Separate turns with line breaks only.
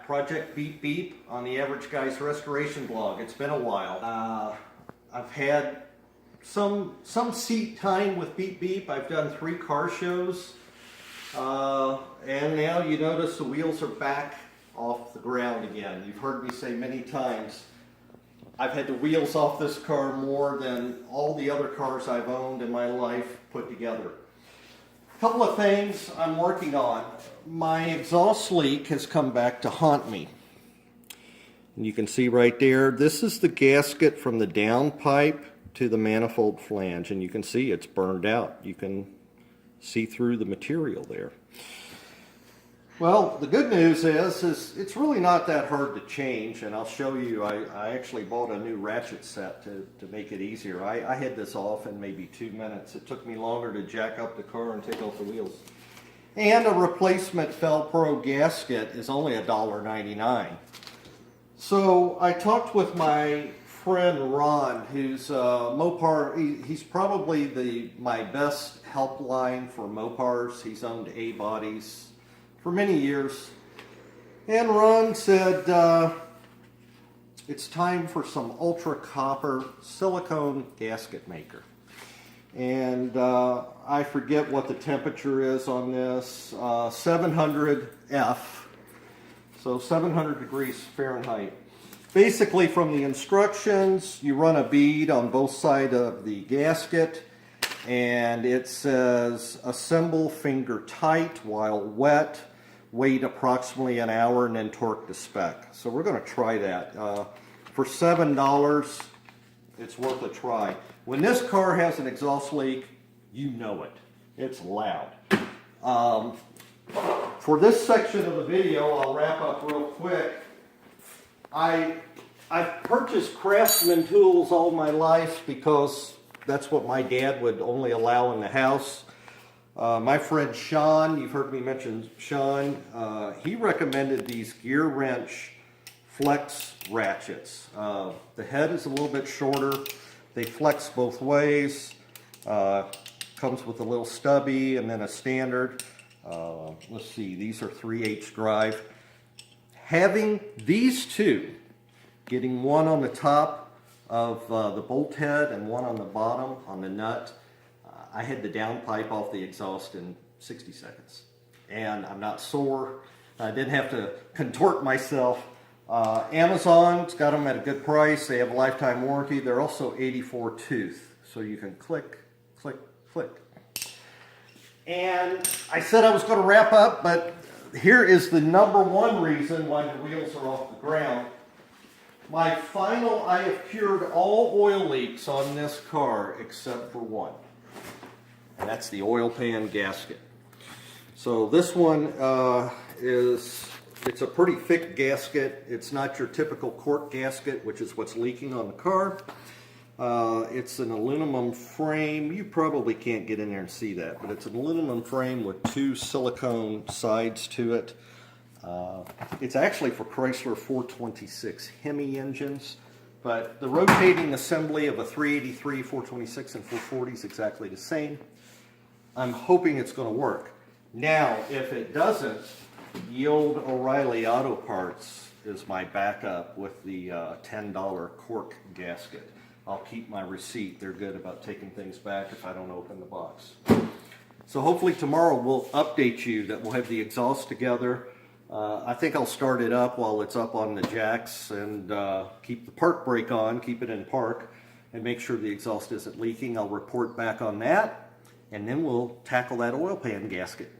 back. Project Beep Beep on the Average Guy's Restoration blog. It's been a while. I've had some seat time with Beep Beep. I've done 3 car shows. And now you notice the wheels are back off the ground again. You've heard me say many times, I've had the wheels off this car more than all the other cars I've owned in my life put together. A couple of things I'm working on. My exhaust leak has come back to haunt me. And you can see right there, this is the gasket from the downpipe to the manifold flange, and you can see it's burned out. You can see through the material there. Well, the good news is it's really not that hard to change, and I'll show you. I actually bought a new ratchet set to make it easier. I had this off in maybe 2 minutes. It took me longer to jack up the car and take off the wheels. And a replacement Felpro gasket is only $1.99. So I talked with my friend Ron, who's Mopar. He's probably my best helpline for Mopars. He's owned A-bodies for many years. And Ron said, it's time for some ultra copper silicone gasket maker. And I forget what the temperature is on this, 700 F, so 700 degrees Fahrenheit. Basically, from the instructions, you run a bead on both sides of the gasket, and it says assemble finger tight while wet, wait approximately an hour, and then torque to spec. So we're going to try that. For $7, it's worth a try. When this car has an exhaust leak, you know it. It's loud. For this section of the video, I'll wrap up real quick. I've purchased Craftsman tools all my life because that's what my dad would only allow in the house. My friend Sean, you've heard me mention Sean, he recommended these gear wrench flex ratchets. The head is a little bit shorter. They flex both ways. Comes with a little stubby and then a standard. Let's see, these are 3/8 drive. Having these two, getting one on the top of the bolt head and one on the bottom on the nut, I had the downpipe off the exhaust in 60 seconds. And I'm not sore. I didn't have to contort myself. Amazon's got them at a good price. They have a lifetime warranty. They're also 84 tooth, so you can click, click, click. And I said I was going to wrap up, but here is the #1 reason why the wheels are off the ground. I have cured all oil leaks on this car except for one, and that's the oil pan gasket. So this one it's a pretty thick gasket. It's not your typical cork gasket, which is what's leaking on the car. It's an aluminum frame. You probably can't get in there and see that, but it's an aluminum frame with 2 silicone sides to it. It's actually for Chrysler 426 Hemi engines, but the rotating assembly of a 383, 426, and 440 is exactly the same. I'm hoping it's going to work. Now, if it doesn't, the old O'Reilly Auto Parts is my backup with the $10 cork gasket. I'll keep my receipt. They're good about taking things back if I don't open the box. So hopefully tomorrow we'll update you that we'll have the exhaust together. I think I'll start it up while it's up on the jacks and keep the park brake on, keep it in park, and make sure the exhaust isn't leaking. I'll report back on that, and then we'll tackle that oil pan gasket.